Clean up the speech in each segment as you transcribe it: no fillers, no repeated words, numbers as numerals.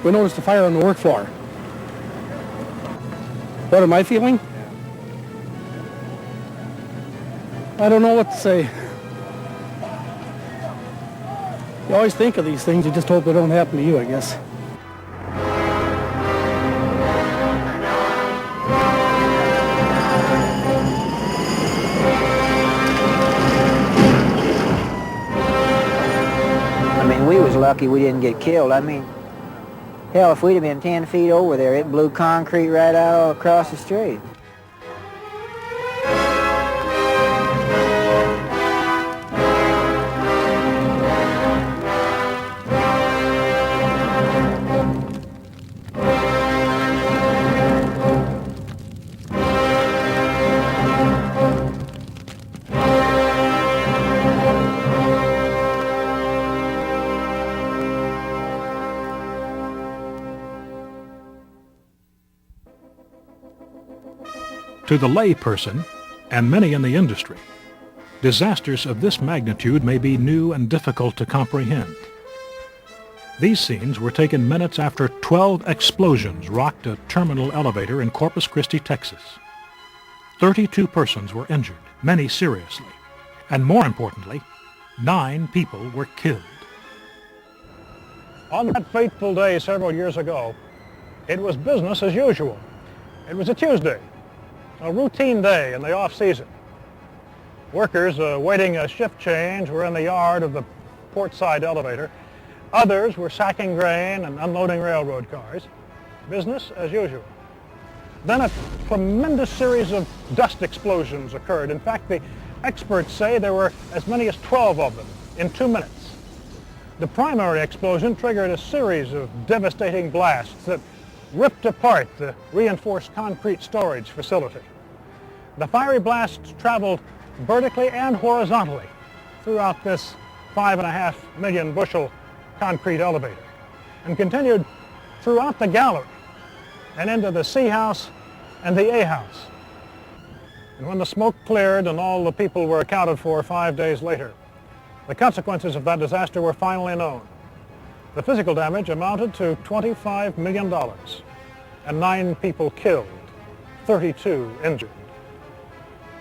We noticed a fire on the work floor. What am I feeling? I don't know what to say. You always think of these things, you just hope they don't happen to you, I guess. I mean, we was lucky we didn't get killed. I mean, hell, if we'd have been 10 feet over there, it blew concrete right out all across the street. To the lay person, and many in the industry, disasters of this magnitude may be new and difficult to comprehend. These scenes were taken minutes after 12 explosions rocked a terminal elevator in Corpus Christi, Texas. 32 persons were injured, many seriously, and more importantly, 9 people were killed. On that fateful day several years ago, it was business as usual. It was a Tuesday, a routine day in the off-season. Workers awaiting a shift change were in the yard of the port-side elevator. Others were sacking grain and unloading railroad cars. Business as usual. Then a tremendous series of dust explosions occurred. In fact, the experts say there were as many as 12 of them in 2 minutes. The primary explosion triggered a series of devastating blasts that ripped apart the reinforced concrete storage facility. The fiery blasts traveled vertically and horizontally throughout this 5.5 million bushel concrete elevator and continued throughout the gallery and into the C house and the A house. And when the smoke cleared and all the people were accounted for 5 days later, the consequences of that disaster were finally known. The physical damage amounted to $25 million and 9 people killed, 32 injured.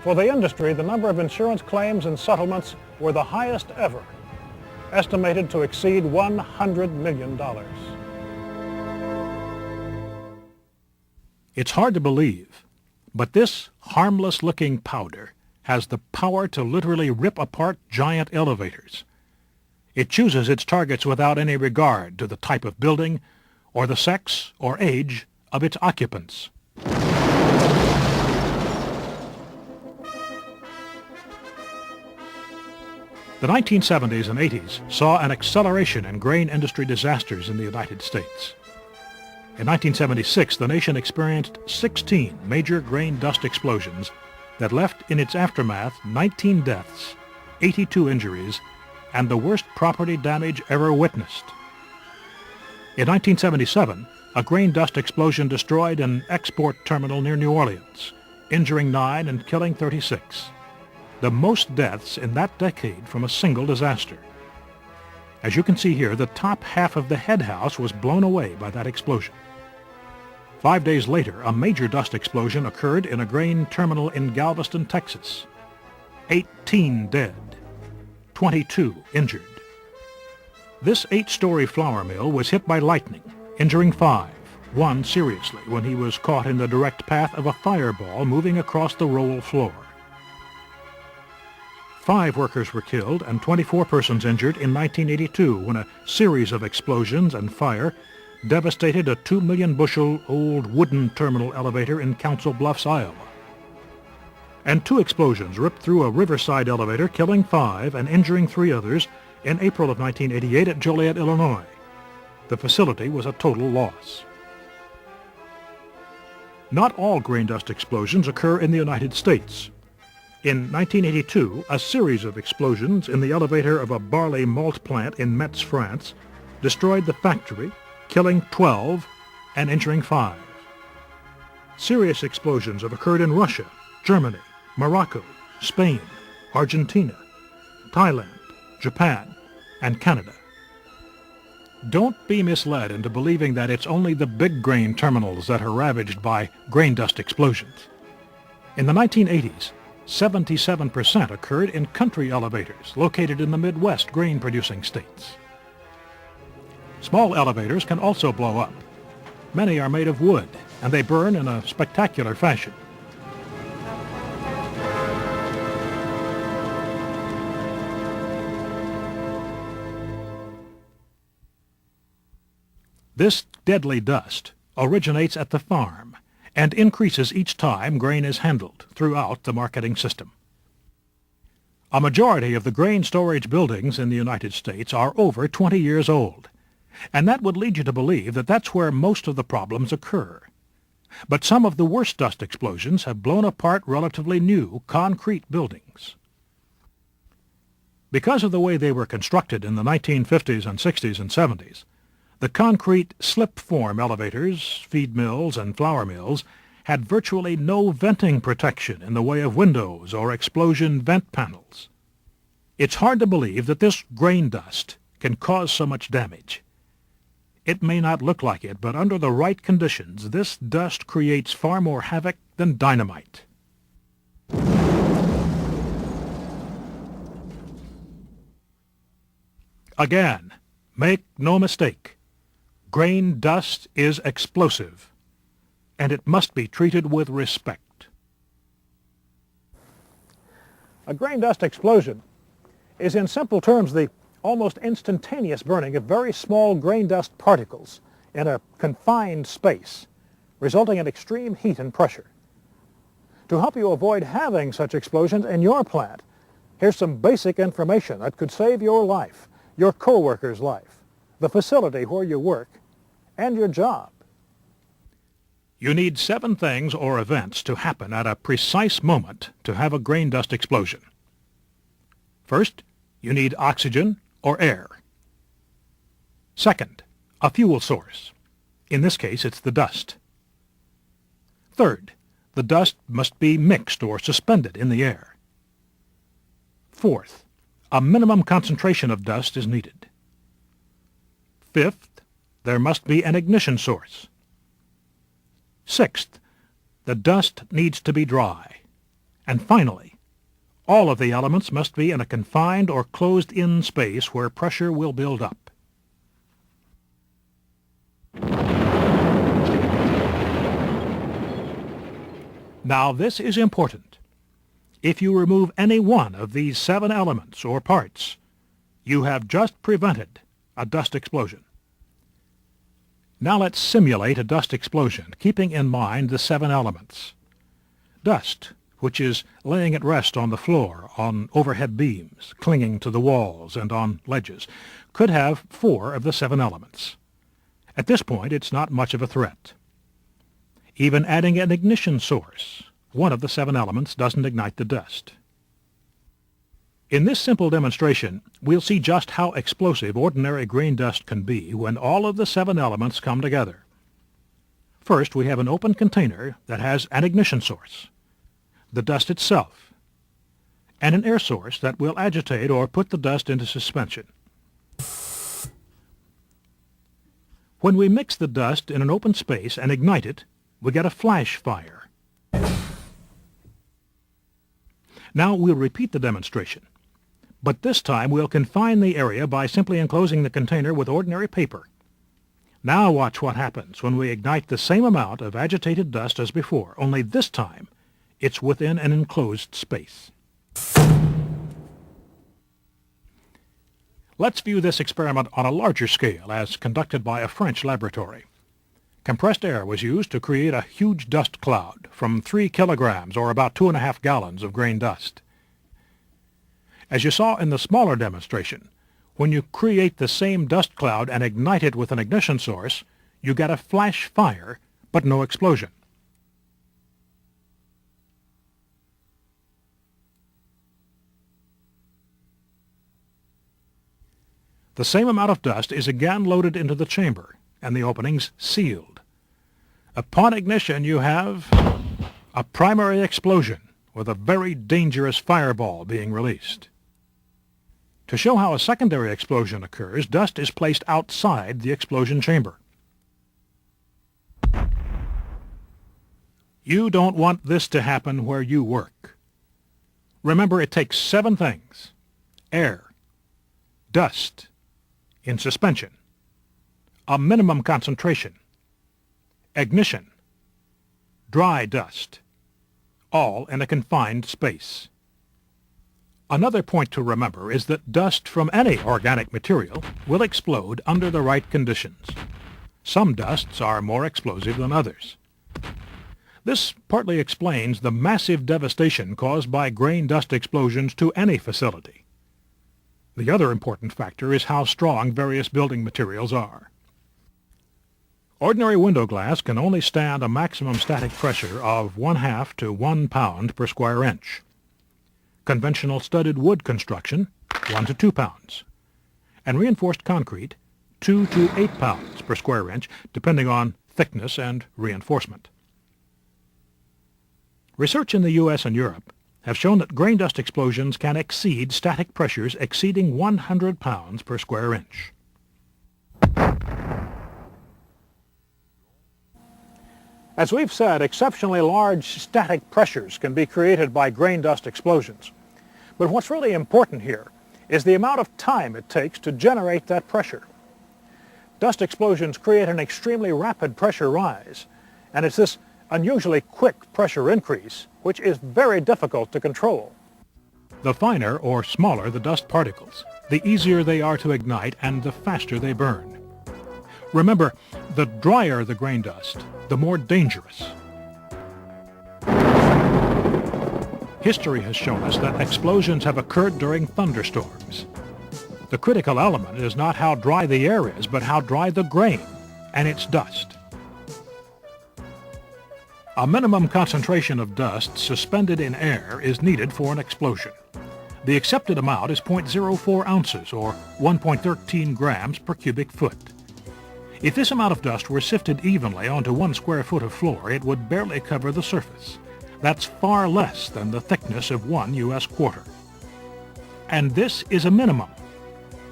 For the industry, the number of insurance claims and settlements were the highest ever, estimated to exceed $100 million. It's hard to believe, but this harmless-looking powder has the power to literally rip apart giant elevators. It chooses its targets without any regard to the type of building or the sex or age of its occupants. The 1970s and 80s saw an acceleration in grain industry disasters in the United States. In 1976, the nation experienced 16 major grain dust explosions that left in its aftermath 19 deaths, 82 injuries, and the worst property damage ever witnessed. In 1977, a grain dust explosion destroyed an export terminal near New Orleans, injuring 9 and killing 36. The most deaths in that decade from a single disaster. As you can see here, the top half of the head house was blown away by that explosion. 5 days later, a major dust explosion occurred in a grain terminal in Galveston, Texas. 18 dead, 22 injured. This 8-story flour mill was hit by lightning, injuring 5, 1 seriously when he was caught in the direct path of a fireball moving across the roll floor. 5 workers were killed and 24 persons injured in 1982 when a series of explosions and fire devastated a 2 million bushel old wooden terminal elevator in Council Bluffs, Iowa. And 2 explosions ripped through a riverside elevator, killing 5 and injuring 3 others in April of 1988 at Joliet, Illinois. The facility was a total loss. Not all grain dust explosions occur in the United States. In 1982, a series of explosions in the elevator of a barley malt plant in Metz, France, destroyed the factory, killing 12 and injuring 5. Serious explosions have occurred in Russia, Germany, Morocco, Spain, Argentina, Thailand, Japan, and Canada. Don't be misled into believing that it's only the big grain terminals that are ravaged by grain dust explosions. In the 1980s, 77% occurred in country elevators located in the Midwest grain-producing states. Small elevators can also blow up. Many are made of wood, and they burn in a spectacular fashion. This deadly dust originates at the farm and increases each time grain is handled throughout the marketing system. A majority of the grain storage buildings in the United States are over 20 years old, and that would lead you to believe that that's where most of the problems occur. But some of the worst dust explosions have blown apart relatively new concrete buildings. Because of the way they were constructed in the 1950s and 60s and 70s, the concrete slip-form elevators, feed mills, and flour mills had virtually no venting protection in the way of windows or explosion vent panels. It's hard to believe that this grain dust can cause so much damage. It may not look like it, but under the right conditions, this dust creates far more havoc than dynamite. Again, make no mistake. Grain dust is explosive, and it must be treated with respect. A grain dust explosion is, in simple terms, the almost instantaneous burning of very small grain dust particles in a confined space, resulting in extreme heat and pressure. To help you avoid having such explosions in your plant, here's some basic information that could save your life, your co-worker's life, the facility where you work, and your job. You need 7 things or events to happen at a precise moment to have a grain dust explosion. First, you need oxygen or air. Second, a fuel source. In this case, it's the dust. Third, the dust must be mixed or suspended in the air. Fourth, a minimum concentration of dust is needed. Fifth, there must be an ignition source. Sixth, the dust needs to be dry. And finally, all of the elements must be in a confined or closed-in space where pressure will build up. Now, this is important. If you remove any one of these 7 elements or parts, you have just prevented a dust explosion. Now let's simulate a dust explosion, keeping in mind the 7 elements. Dust, which is laying at rest on the floor, on overhead beams, clinging to the walls, and on ledges, could have 4 of the 7 elements. At this point, it's not much of a threat. Even adding an ignition source, one of the 7 elements doesn't ignite the dust. In this simple demonstration, we'll see just how explosive ordinary grain dust can be when all of the 7 elements come together. First, we have an open container that has an ignition source, the dust itself, and an air source that will agitate or put the dust into suspension. When we mix the dust in an open space and ignite it, we get a flash fire. Now we'll repeat the demonstration, but this time we'll confine the area by simply enclosing the container with ordinary paper. Now watch what happens when we ignite the same amount of agitated dust as before, only this time it's within an enclosed space. Let's view this experiment on a larger scale as conducted by a French laboratory. Compressed air was used to create a huge dust cloud from 3 kilograms or about 2.5 gallons of grain dust. As you saw in the smaller demonstration, when you create the same dust cloud and ignite it with an ignition source, you get a flash fire, but no explosion. The same amount of dust is again loaded into the chamber, and the openings sealed. Upon ignition, you have a primary explosion with a very dangerous fireball being released. To show how a secondary explosion occurs, dust is placed outside the explosion chamber. You don't want this to happen where you work. Remember, it takes 7 things: air, dust, in suspension, a minimum concentration, ignition, dry dust, all in a confined space. Another point to remember is that dust from any organic material will explode under the right conditions. Some dusts are more explosive than others. This partly explains the massive devastation caused by grain dust explosions to any facility. The other important factor is how strong various building materials are. Ordinary window glass can only stand a maximum static pressure of 1/2 to 1 pound per square inch. Conventional studded wood construction, 1 to 2 pounds. And reinforced concrete, 2 to 8 pounds per square inch, depending on thickness and reinforcement. Research in the U.S. and Europe have shown that grain dust explosions can exceed static pressures exceeding 100 pounds per square inch. As we've said, exceptionally large static pressures can be created by grain dust explosions. But what's really important here is the amount of time it takes to generate that pressure. Dust explosions create an extremely rapid pressure rise, and it's this unusually quick pressure increase which is very difficult to control. The finer or smaller the dust particles, the easier they are to ignite and the faster they burn. Remember, the drier the grain dust, the more dangerous. History has shown us that explosions have occurred during thunderstorms. The critical element is not how dry the air is, but how dry the grain and its dust. A minimum concentration of dust suspended in air is needed for an explosion. The accepted amount is 0.04 ounces, or 1.13 grams per cubic foot. If this amount of dust were sifted evenly onto 1 square foot of floor, it would barely cover the surface. That's far less than the thickness of 1 U.S. quarter. And this is a minimum.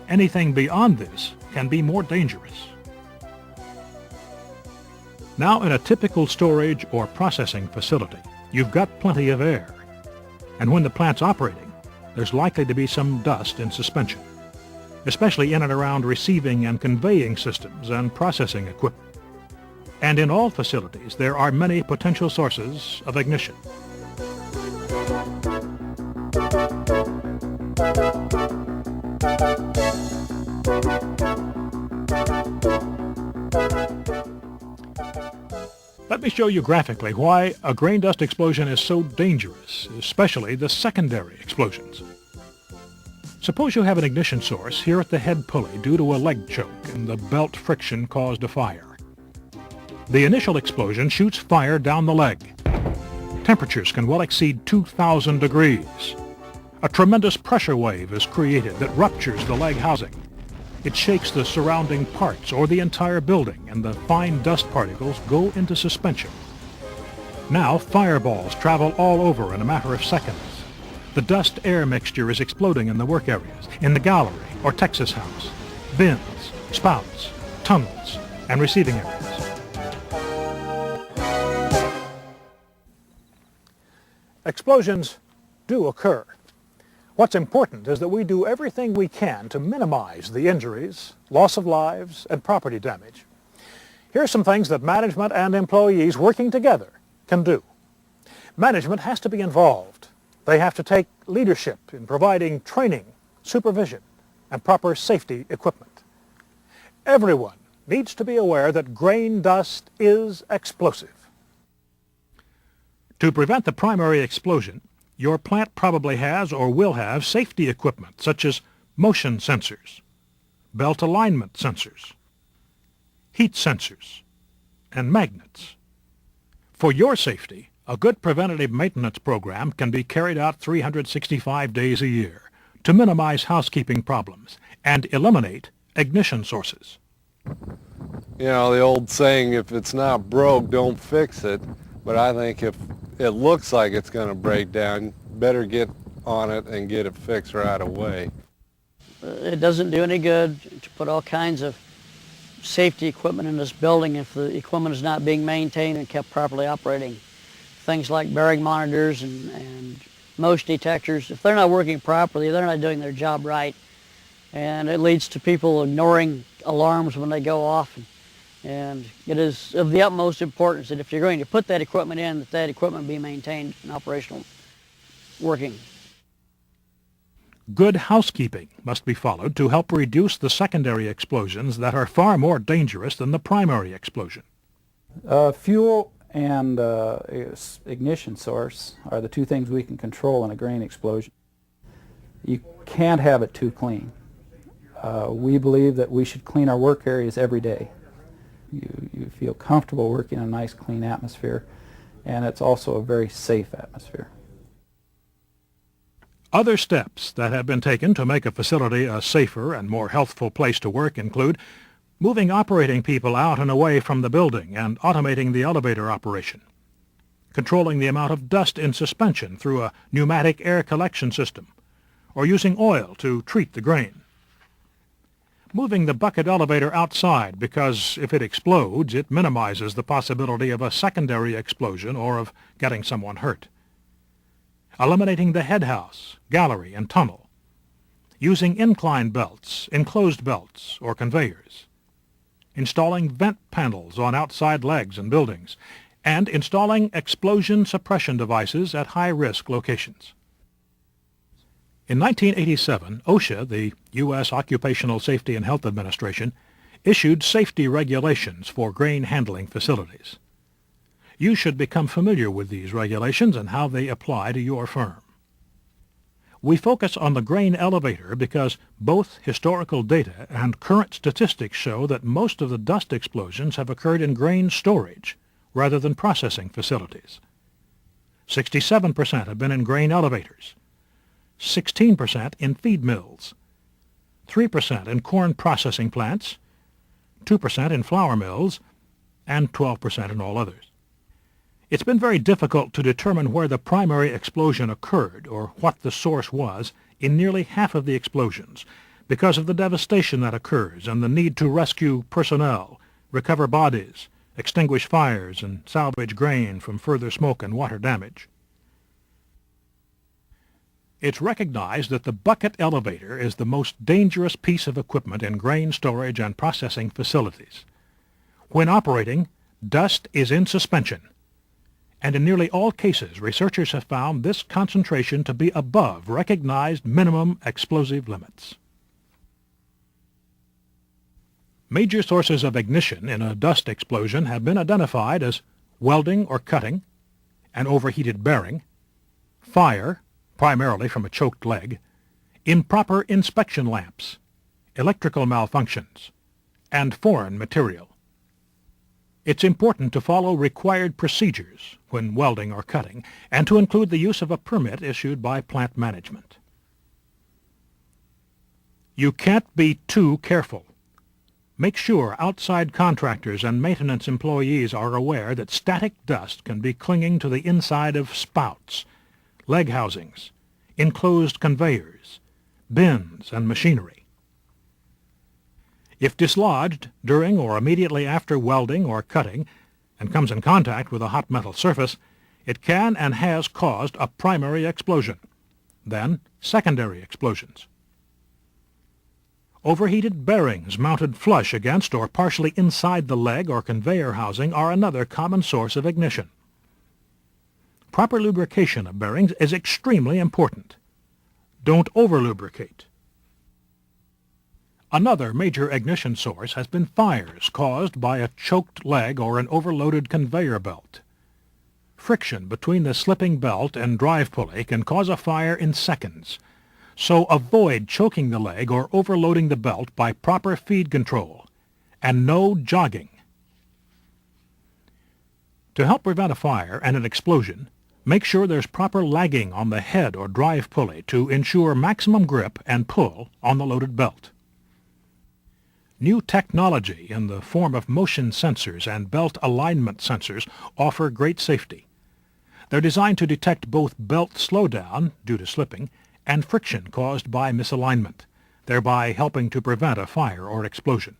Anything beyond this can be more dangerous. Now, in a typical storage or processing facility, you've got plenty of air. And when the plant's operating, there's likely to be some dust in suspension, especially in and around receiving and conveying systems and processing equipment. And in all facilities, there are many potential sources of ignition. Let me show you graphically why a grain dust explosion is so dangerous, especially the secondary explosions. Suppose you have an ignition source here at the head pulley due to a leg choke and the belt friction caused a fire. The initial explosion shoots fire down the leg. Temperatures can well exceed 2,000 degrees. A tremendous pressure wave is created that ruptures the leg housing. It shakes the surrounding parts or the entire building, and the fine dust particles go into suspension. Now fireballs travel all over in a matter of seconds. The dust-air mixture is exploding in the work areas, in the gallery or Texas house, bins, spouts, tunnels, and receiving areas. Explosions do occur. What's important is that we do everything we can to minimize the injuries, loss of lives, and property damage. Here are some things that management and employees working together can do. Management has to be involved. They have to take leadership in providing training, supervision, and proper safety equipment. Everyone needs to be aware that grain dust is explosive. To prevent the primary explosion, your plant probably has or will have safety equipment such as motion sensors, belt alignment sensors, heat sensors, and magnets. For your safety, a good preventative maintenance program can be carried out 365 days a year to minimize housekeeping problems and eliminate ignition sources. You know, the old saying, if it's not broke, don't fix it. But I think if it looks like it's going to break down, better get on it and get it fixed right away. It doesn't do any good to put all kinds of safety equipment in this building if the equipment is not being maintained and kept properly operating. Things like bearing monitors and motion detectors, if they're not working properly, they're not doing their job right. And it leads to people ignoring alarms when they go off. And it is of the utmost importance that if you're going to put that equipment in, that equipment be maintained and operational, working. Good housekeeping must be followed to help reduce the secondary explosions that are far more dangerous than the primary explosion. Fuel and ignition source are the two things we can control in a grain explosion. You can't have it too clean. We believe that we should clean our work areas every day. You feel comfortable working in a nice clean atmosphere, and it's also a very safe atmosphere. Other steps that have been taken to make a facility a safer and more healthful place to work include moving operating people out and away from the building and automating the elevator operation, controlling the amount of dust in suspension through a pneumatic air collection system, or using oil to treat the grain. Moving the bucket elevator outside because if it explodes, it minimizes the possibility of a secondary explosion or of getting someone hurt. Eliminating the head house, gallery, and tunnel. Using incline belts, enclosed belts, or conveyors. Installing vent panels on outside legs and buildings, and installing explosion suppression devices at high-risk locations. In 1987, OSHA, the U.S. Occupational Safety and Health Administration, issued safety regulations for grain handling facilities. You should become familiar with these regulations and how they apply to your firm. We focus on the grain elevator because both historical data and current statistics show that most of the dust explosions have occurred in grain storage rather than processing facilities. 67% have been in grain elevators, 16% in feed mills, 3% in corn processing plants, 2% in flour mills, and 12% in all others. It's been very difficult to determine where the primary explosion occurred or what the source was in nearly half of the explosions because of the devastation that occurs and the need to rescue personnel, recover bodies, extinguish fires, and salvage grain from further smoke and water damage. It's recognized that the bucket elevator is the most dangerous piece of equipment in grain storage and processing facilities. When operating, dust is in suspension, and in nearly all cases, researchers have found this concentration to be above recognized minimum explosive limits. Major sources of ignition in a dust explosion have been identified as welding or cutting, an overheated bearing, fire, primarily from a choked leg, improper inspection lamps, electrical malfunctions, and foreign material. It's important to follow required procedures when welding or cutting, and to include the use of a permit issued by plant management. You can't be too careful. Make sure outside contractors and maintenance employees are aware that static dust can be clinging to the inside of spouts, leg housings, enclosed conveyors, bins, and machinery. If dislodged during or immediately after welding or cutting and comes in contact with a hot metal surface, it can and has caused a primary explosion, then secondary explosions. Overheated bearings mounted flush against or partially inside the leg or conveyor housing are another common source of ignition. Proper lubrication of bearings is extremely important. Don't over-lubricate. Another major ignition source has been fires caused by a choked leg or an overloaded conveyor belt. Friction between the slipping belt and drive pulley can cause a fire in seconds, so avoid choking the leg or overloading the belt by proper feed control, and no jogging. To help prevent a fire and an explosion, make sure there's proper lagging on the head or drive pulley to ensure maximum grip and pull on the loaded belt. New technology in the form of motion sensors and belt alignment sensors offer great safety. They're designed to detect both belt slowdown due to slipping and friction caused by misalignment, thereby helping to prevent a fire or explosion.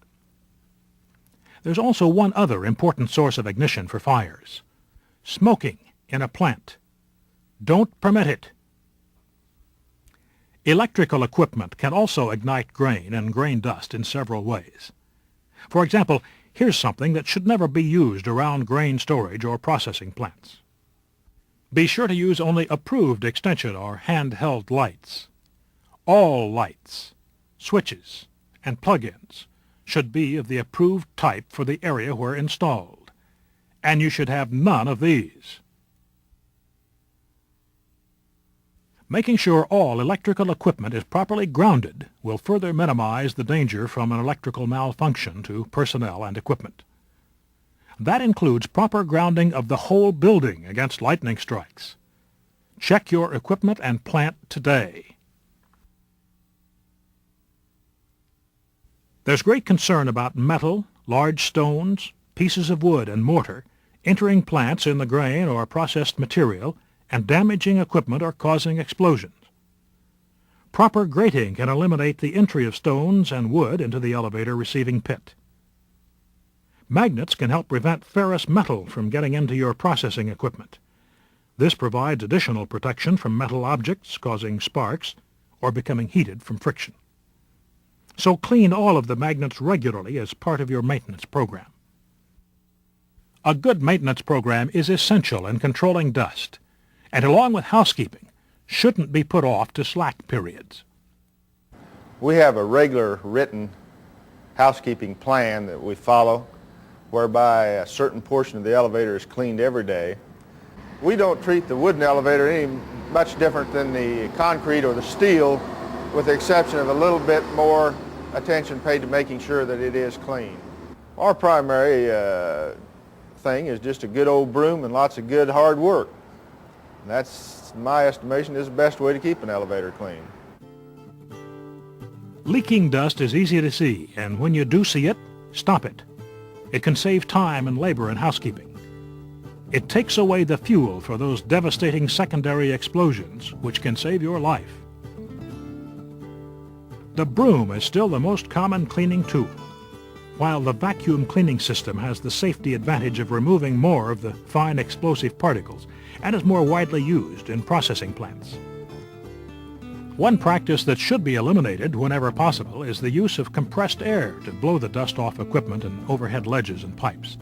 There's also one other important source of ignition for fires: smoking in a plant. Don't permit it. Electrical equipment can also ignite grain and grain dust in several ways. For example, here's something that should never be used around grain storage or processing plants. Be sure to use only approved extension or handheld lights. All lights, switches, and plug-ins should be of the approved type for the area where installed, and you should have none of these. Making sure all electrical equipment is properly grounded will further minimize the danger from an electrical malfunction to personnel and equipment. That includes proper grounding of the whole building against lightning strikes. Check your equipment and plant today. There's great concern about metal, large stones, pieces of wood, and mortar entering plants in the grain or processed material and damaging equipment or causing explosions. Proper grating can eliminate the entry of stones and wood into the elevator receiving pit. Magnets can help prevent ferrous metal from getting into your processing equipment. This provides additional protection from metal objects causing sparks or becoming heated from friction. So clean all of the magnets regularly as part of your maintenance program. A good maintenance program is essential in controlling dust, and along with housekeeping, shouldn't be put off to slack periods. We have a regular written housekeeping plan that we follow, whereby a certain portion of the elevator is cleaned every day. We don't treat the wooden elevator any much different than the concrete or the steel, with the exception of a little bit more attention paid to making sure that it is clean. Our primary thing is just a good old broom and lots of good hard work. And that's, in my estimation, is the best way to keep an elevator clean. Leaking dust is easy to see, and when you do see it, stop it. It can save time and labor in housekeeping. It takes away the fuel for those devastating secondary explosions, which can save your life. The broom is still the most common cleaning tool, while the vacuum cleaning system has the safety advantage of removing more of the fine explosive particles and is more widely used in processing plants. One practice that should be eliminated whenever possible is the use of compressed air to blow the dust off equipment and overhead ledges and pipes.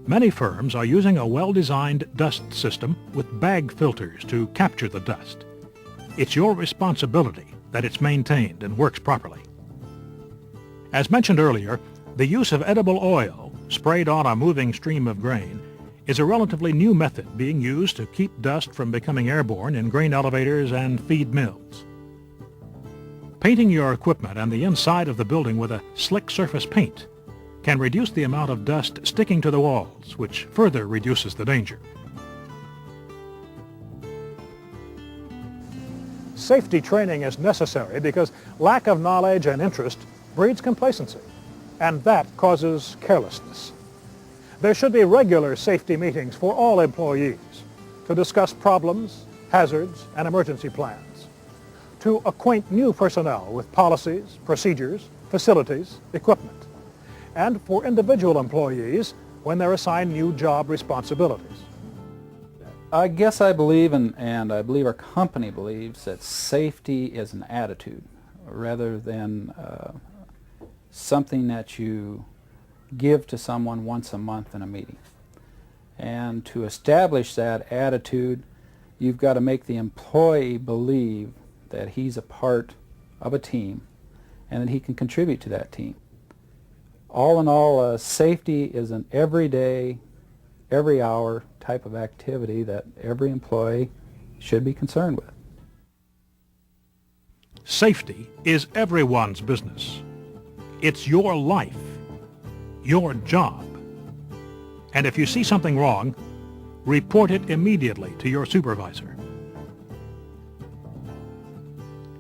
Many firms are using a well-designed dust system with bag filters to capture the dust. It's your responsibility that it's maintained and works properly. As mentioned earlier, the use of edible oil sprayed on a moving stream of grain is a relatively new method being used to keep dust from becoming airborne in grain elevators and feed mills. Painting your equipment and the inside of the building with a slick surface paint can reduce the amount of dust sticking to the walls, which further reduces the danger. Safety training is necessary because lack of knowledge and interest breeds complacency, and that causes carelessness. There should be regular safety meetings for all employees to discuss problems, hazards, and emergency plans, to acquaint new personnel with policies, procedures, facilities, equipment, and for individual employees when they're assigned new job responsibilities. I guess I believe, and I believe our company believes, that safety is an attitude rather than something that you give to someone once a month in a meeting. And to establish that attitude, you've got to make the employee believe that he's a part of a team and that he can contribute to that team. All in all, safety is an everyday, every hour type of activity that every employee should be concerned with. Safety is everyone's business. It's your life, your job. And if you see something wrong, report it immediately to your supervisor.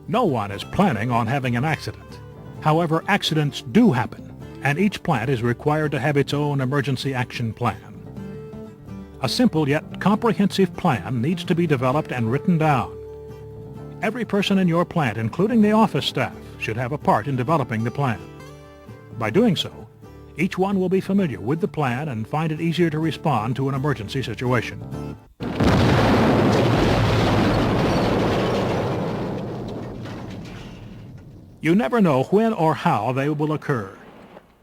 No one is planning on having an accident. However, accidents do happen, and each plant is required to have its own emergency action plan. A simple yet comprehensive plan needs to be developed and written down. Every person in your plant, including the office staff, should have a part in developing the plan. By doing so, each one will be familiar with the plan and find it easier to respond to an emergency situation. You never know when or how they will occur.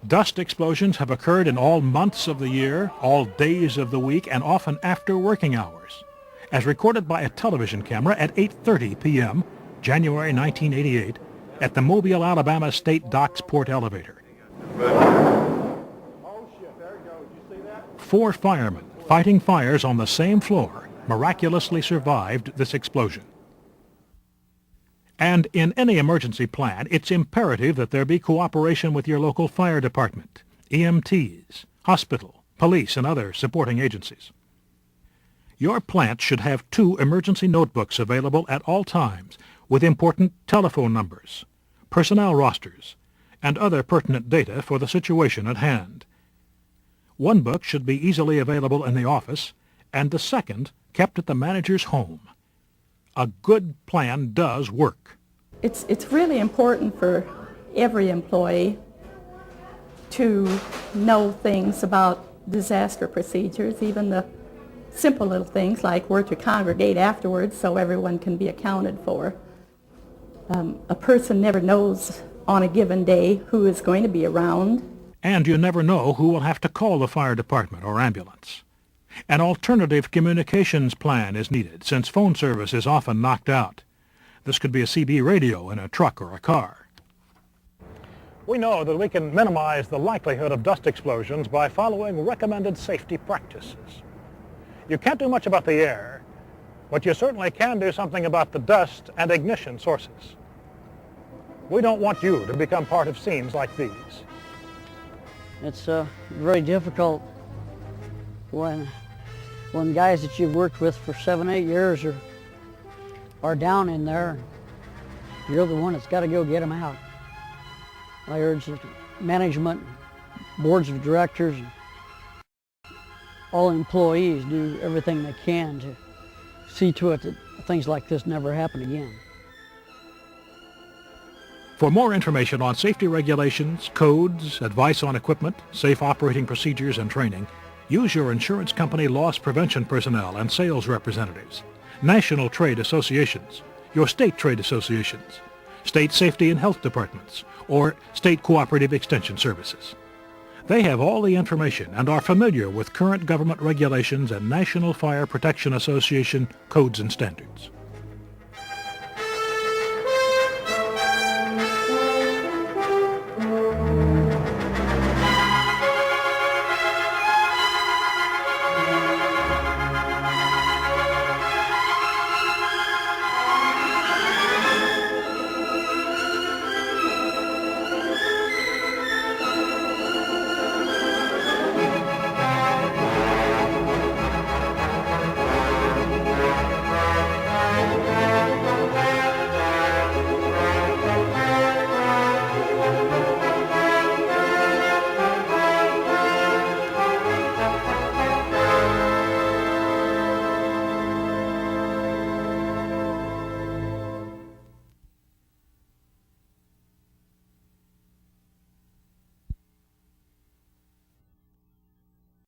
Dust explosions have occurred in all months of the year, all days of the week, and often after working hours, as recorded by a television camera at 8:30 p.m., January 1988, at the Mobile, Alabama State Docks Port Elevator. 4 firemen fighting fires on the same floor miraculously survived this explosion. And in any emergency plan, it's imperative that there be cooperation with your local fire department, EMTs, hospital, police, and other supporting agencies. Your plant should have 2 emergency notebooks available at all times with important telephone numbers, personnel rosters, and other pertinent data for the situation at hand. One book should be easily available in the office, and the second kept at the manager's home. A good plan does work. It's really important for every employee to know things about disaster procedures, even the simple little things like where to congregate afterwards so everyone can be accounted for. A person never knows on a given day who is going to be around. And you never know who will have to call the fire department or ambulance. An alternative communications plan is needed since phone service is often knocked out. This could be a CB radio in a truck or a car. We know that we can minimize the likelihood of dust explosions by following recommended safety practices. You can't do much about the air, but you certainly can do something about the dust and ignition sources. We don't want you to become part of scenes like these. It's very difficult when guys that you've worked with for 7-8 years are down in there. You're the one that's got to go get them out. I urge the management, boards of directors, and all employees do everything they can to see to it that things like this never happen again. For more information on safety regulations, codes, advice on equipment, safe operating procedures, and training, use your insurance company loss prevention personnel and sales representatives, national trade associations, your state trade associations, state safety and health departments, or state cooperative extension services. They have all the information and are familiar with current government regulations and National Fire Protection Association codes and standards.